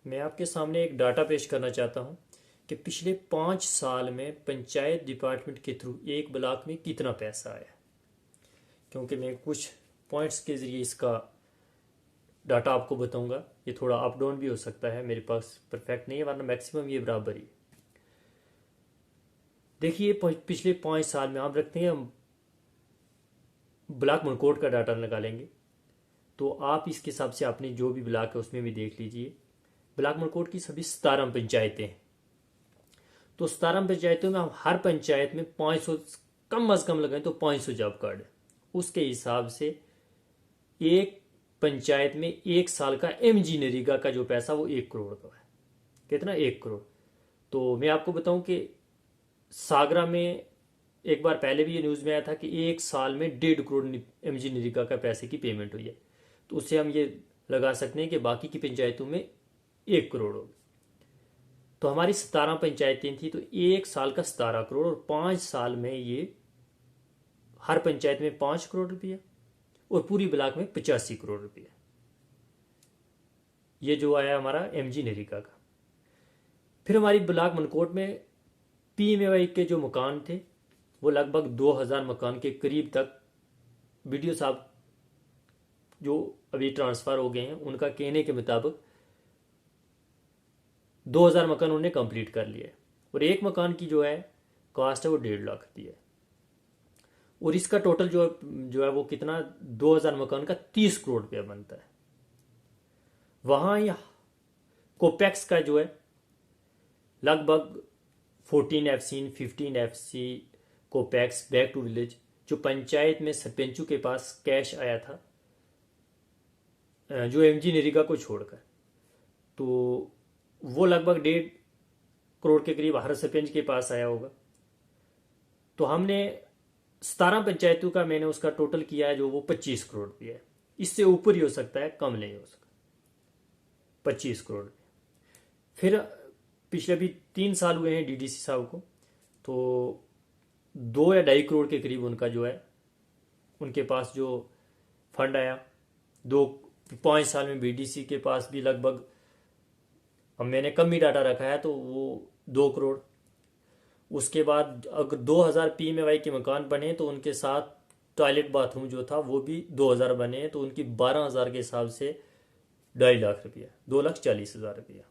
मैं आपके सामने एक डाटा पेश करना चाहता हूँ कि पिछले 5 साल में पंचायत डिपार्टमेंट के थ्रू एक ब्लॉक में कितना पैसा आया। क्योंकि मैं कुछ पॉइंट्स के ज़रिए इसका डाटा आपको बताऊंगा। ये थोड़ा अप डाउन भी हो सकता है, मेरे पास परफेक्ट नहीं है, वरना मैक्सिमम ये बराबर ही। देखिए पिछले 5 साल में आप रखते हैं ब्लॉक मनकोट का डाटा निकालेंगे, तो आप इसके हिसाब से अपने जो भी ब्लॉक है उसमें भी देख लीजिए। ब्लॉक मनकोट की सभी 17 पंचायतें हैं, तो 17 पंचायतों में हम हर पंचायत में 500 कम अज कम लगाएं तो 500 जॉब कार्ड है। उसके हिसाब से एक पंचायत में एक साल का एमजी नरेगा का जो पैसा वो 1 करोड़ का है। कितना? 1 करोड़। तो मैं आपको बताऊं कि सागरा में एक बार पहले भी ये न्यूज़ में आया था कि एक साल में 1.5 करोड़ एमजी नरेगा का पैसे की पेमेंट हुई है। तो उससे हम ये लगा सकते हैं कि बाकी की पंचायतों में 1 करोड़ होगी। तो हमारी 17 पंचायतें थी, तो एक साल का 17 करोड़, और 5 साल में ये हर पंचायत में 5 करोड़ रुपया और पूरी ब्लॉक में 85 करोड़ रुपया। ये जो आया हमारा एमजी नरेगा का। फिर हमारी ब्लॉक मनकोट में पीएमएवाई के जो मकान थे वो लगभग 2000 मकान के करीब तक बीडीओ साहब जो अभी ट्रांसफर हो गए हैं उनका कहने के मुताबिक 2000 मकान उन्होंने कंप्लीट कर लिया है, और एक मकान की जो है कॉस्ट है वो 1.5 लाख रुपया है। और इसका टोटल जो है वो कितना, 2000 मकान का 30 करोड़ रुपया बनता है। वहां यह कोपेक्स का जो है लगभग 14 एफसी 15 एफसी कोपेक्स बैक टू विलेज जो पंचायत में सरपंचों के पास कैश आया था जो एमजी नरेगा को छोड़कर, तो वो लगभग 1.5 करोड़ के करीब हर सरपंच के पास आया होगा। तो हमने 17 पंचायतों का मैंने उसका टोटल किया है जो वो 25 करोड़ रुपया है। इससे ऊपर ही हो सकता है, कम नहीं हो सकता, 25 करोड़ रुपया। फिर पिछले भी 3 साल हुए हैं डीडीसी साहब को, तो 2 या 2.5 करोड़ के करीब उनका जो है उनके पास जो फंड आया। 5 साल में बीडीसी के पास भी लगभग, अब मैंने कम ही डाटा रखा है, तो वो 2 करोड़। उसके बाद अगर 2000 पीएमएवाई के मकान बने तो उनके साथ टॉयलेट बाथरूम जो था वो भी 2000 बने, तो उनकी 12,000 के हिसाब से 2.5 लाख रुपया, 2,40,000 रुपया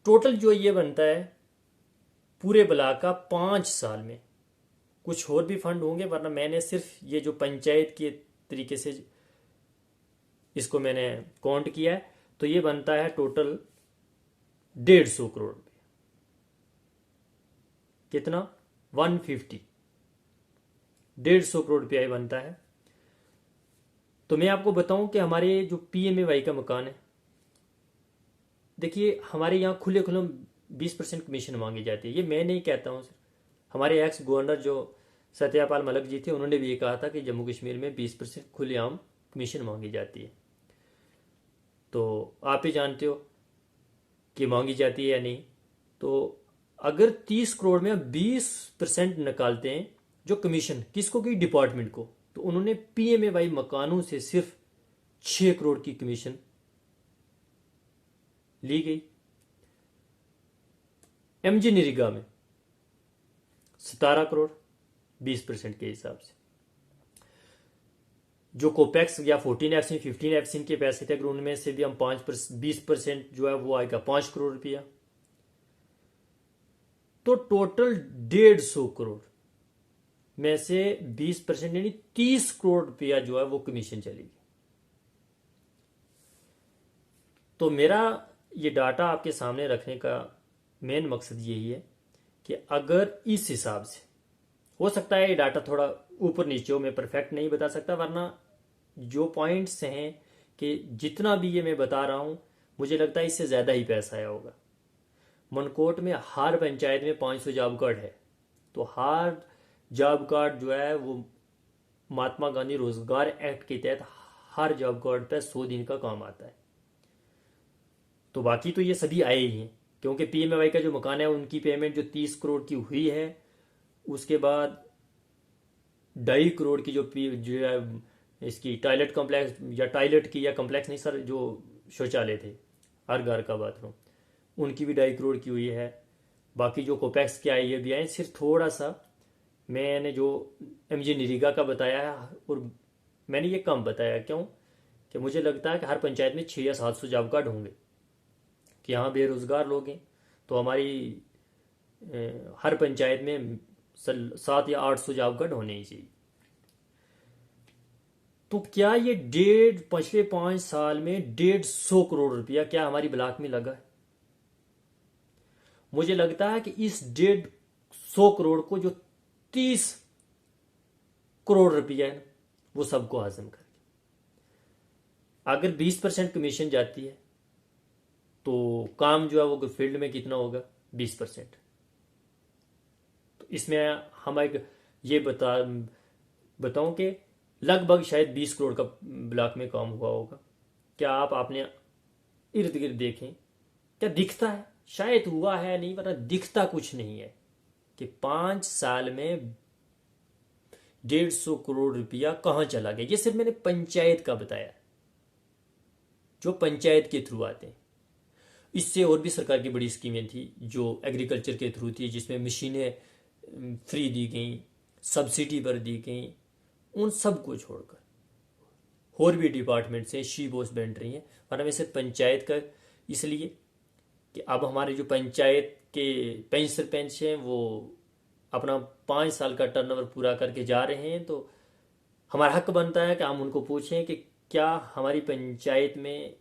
टोटल जो ये बनता है पूरे ब्लॉक का 5 साल में। कुछ और भी फंड होंगे, वरना मैंने सिर्फ ये जो पंचायत के तरीके से इसको मैंने काउंट किया है, तो ये बनता है टोटल 150 करोड़ रुपया। कितना? 150, 150 करोड़ रुपया ही बनता है। तो मैं आपको बताऊं कि हमारे जो पीएमएवाई का मकान है, देखिए हमारे यहाँ खुले खुलम 20% कमीशन मांगी जाती है। ये मैं नहीं कहता हूँ, हमारे एक्स गवर्नर जो सत्यापाल मलिक जी थे उन्होंने भी ये कहा था कि जम्मू कश्मीर में 20% खुलेआम कमीशन मांगी जाती है। तो आप ही जानते हो कि मांगी जाती है या नहीं। तो अगर 30 करोड़ में 20% निकालते हैं जो कमीशन, किसको की? डिपार्टमेंट को, तो उन्होंने पीएमएवाई मकानों से सिर्फ 6 करोड़ की कमीशन ली गई। एमजी नरेगा में 17 करोड़ 20% के हिसाब से। जो कोपेक्स या 14 एफसी 15 एफसी के पैसे थे, अगर उनमें से भी हम 20% जो है वो आएगा 5 करोड़ रुपया, तो टोटल 150 करोड़ में से 20% यानी 30 करोड़ रुपया जो है वो कमीशन चलेगी। तो मेरा ये डाटा आपके सामने रखने का मेन मकसद यही है कि अगर इस हिसाब से, हो सकता है ये डाटा थोड़ा ऊपर नीचे हो, मैं परफेक्ट नहीं बता सकता, वरना जो पॉइंट्स हैं कि जितना भी ये मैं बता रहा हूं मुझे लगता है इससे ज़्यादा ही पैसा आया होगा। मनकोट में हर पंचायत में 500 जॉब कार्ड है, तो हर जॉब कार्ड जो है वो महात्मा गांधी रोजगार एक्ट के तहत हर जॉब कार्ड पर 100 दिन का काम आता है। तो बाकी तो ये सभी आए ही हैं, क्योंकि पीएमएवाई का जो मकान है उनकी पेमेंट जो 30 करोड़ की हुई है, उसके बाद 2.5 करोड़ की जो इसकी टॉयलेट कॉम्प्लेक्स या टॉयलेट की, या कॉम्प्लेक्स नहीं सर, जो शौचालय थे हर घर का बाथरूम, उनकी भी 2.5 करोड़ की हुई है। बाकी जो कोपैक्स के आए ये भी आए। सिर्फ थोड़ा सा मैंने जो MG नरेगा का बताया है, और मैंने ये कम बताया क्यों कि मुझे लगता है कि हर पंचायत में 600 या 700 जॉब कार्ड होंगे, कि यहाँ बेरोजगार लोग हैं, तो हमारी हर पंचायत में 700 या 800 जॉब कार्ड होने ही चाहिए। तो क्या ये पिछले 5 साल में 150 करोड़ रुपया क्या हमारी ब्लॉक में लगा है? मुझे लगता है कि इस 150 करोड़ को जो 30 करोड़ रुपया है ना, वो सबको हासिल करके, अगर 20% कमीशन जाती है तो काम जो है वो फील्ड में कितना होगा? 20%। तो इसमें हम एक ये बताऊं कि लगभग शायद 20 करोड़ का ब्लॉक में काम हुआ होगा। क्या आपने इर्द गिर्द देखें, क्या दिखता है? शायद हुआ है नहीं, वरना दिखता कुछ नहीं है कि 5 साल में 150 करोड़ रुपया कहां चला गया। ये सिर्फ मैंने पंचायत का बताया, जो पंचायत के थ्रू आते हैं। इससे और भी सरकार की बड़ी स्कीमें थी जो एग्रीकल्चर के थ्रू थी, जिसमें मशीनें फ्री दी गई, सब्सिडी पर दी गई। उन सब को छोड़कर और भी डिपार्टमेंट से शी बोस बन रही हैं, पर हमें सिर्फ पंचायत का, इसलिए कि अब हमारे जो पंचायत के पंच सरपंच हैं वो अपना 5 साल का टर्नओवर पूरा करके जा रहे हैं, तो हमारा हक बनता है कि हम उनको पूछें कि क्या हमारी पंचायत में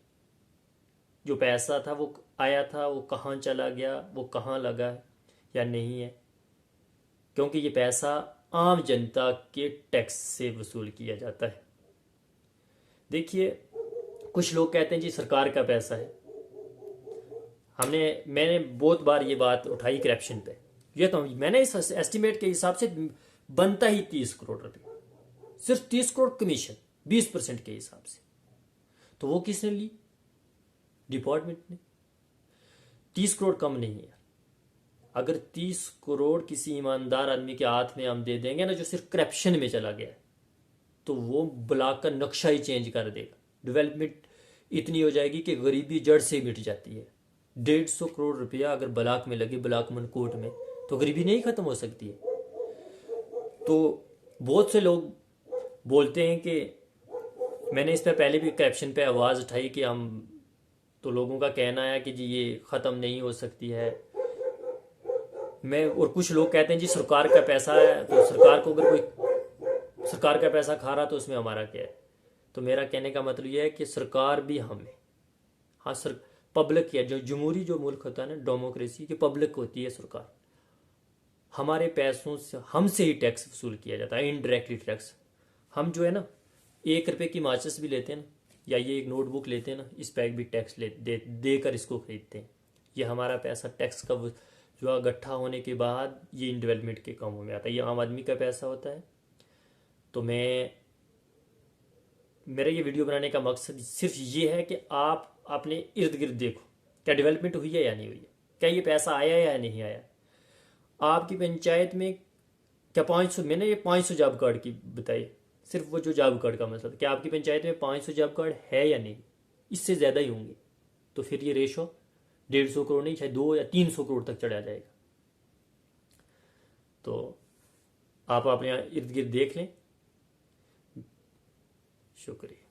जो पैसा था वो आया था, वो कहाँ चला गया, वो कहाँ लगा है या नहीं है। क्योंकि ये पैसा आम जनता के टैक्स से वसूल किया जाता है। देखिए, कुछ लोग कहते हैं जी सरकार का पैसा है। मैंने बहुत बार ये बात उठाई करप्शन पे। ये तो मैंने इस एस्टिमेट के हिसाब से बनता ही 30 करोड़ रुपए, सिर्फ 30 करोड़ कमीशन 20% के हिसाब से। तो वो किसने ली? डिपार्टमेंट ने। 30 करोड़ कम नहीं है। अगर 30 करोड़ किसी ईमानदार आदमी के हाथ में हम दे देंगे ना, जो सिर्फ करप्शन में चला गया है, तो वो ब्लॉक का नक्शा ही चेंज कर देगा। डेवलपमेंट इतनी हो जाएगी कि गरीबी जड़ से मिट जाती है। 150 करोड़ रुपया अगर ब्लॉक में लगे, ब्लॉक मनकोट में, तो गरीबी नहीं खत्म हो सकती है। तो बहुत से लोग बोलते हैं कि मैंने इस पर पहले भी करप्शन पे आवाज़ उठाई कि हम, तो लोगों का कहना है कि जी ये ख़त्म नहीं हो सकती है। और कुछ लोग कहते हैं जी सरकार का पैसा है, तो सरकार को अगर कोई सरकार का पैसा खा रहा तो उसमें हमारा क्या है। तो मेरा कहने का मतलब यह है कि सरकार भी हमें, हाँ सर, पब्लिक है, जो जमहूरी जो मुल्क होता है ना, डेमोक्रेसी की, पब्लिक होती है सरकार। हमारे पैसों से हमसे ही टैक्स वसूल किया जाता है, इनडायरेक्टली टैक्स। हम जो है ना 1 रुपये की माचिस भी लेते हैं ना, या ये एक नोटबुक लेते हैं ना, इस पर भी टैक्स देकर इसको खरीदते हैं। ये हमारा पैसा टैक्स का जो इकट्ठा होने के बाद ये इन डेवलपमेंट के कामों में आता है। ये आम आदमी का पैसा होता है। तो मेरा ये वीडियो बनाने का मकसद सिर्फ ये है कि आप अपने इर्द गिर्द देखो, क्या डेवलपमेंट हुई है या नहीं हुई है, क्या ये पैसा आया या नहीं आया। आपकी पंचायत में क्या 500, मैंने ये 500 जॉब कार्ड की बताई, सिर्फ वो जो जॉब कार्ड का मसला, क्या आपकी पंचायत में 500 जॉब कार्ड है या नहीं? इससे ज़्यादा ही होंगे। तो फिर ये रेशो 150 करोड़ नहीं, शायद 200 या 300 करोड़ तक चढ़ा जाएगा। तो आप अपने इर्द गिर्द देख लें। शुक्रिया।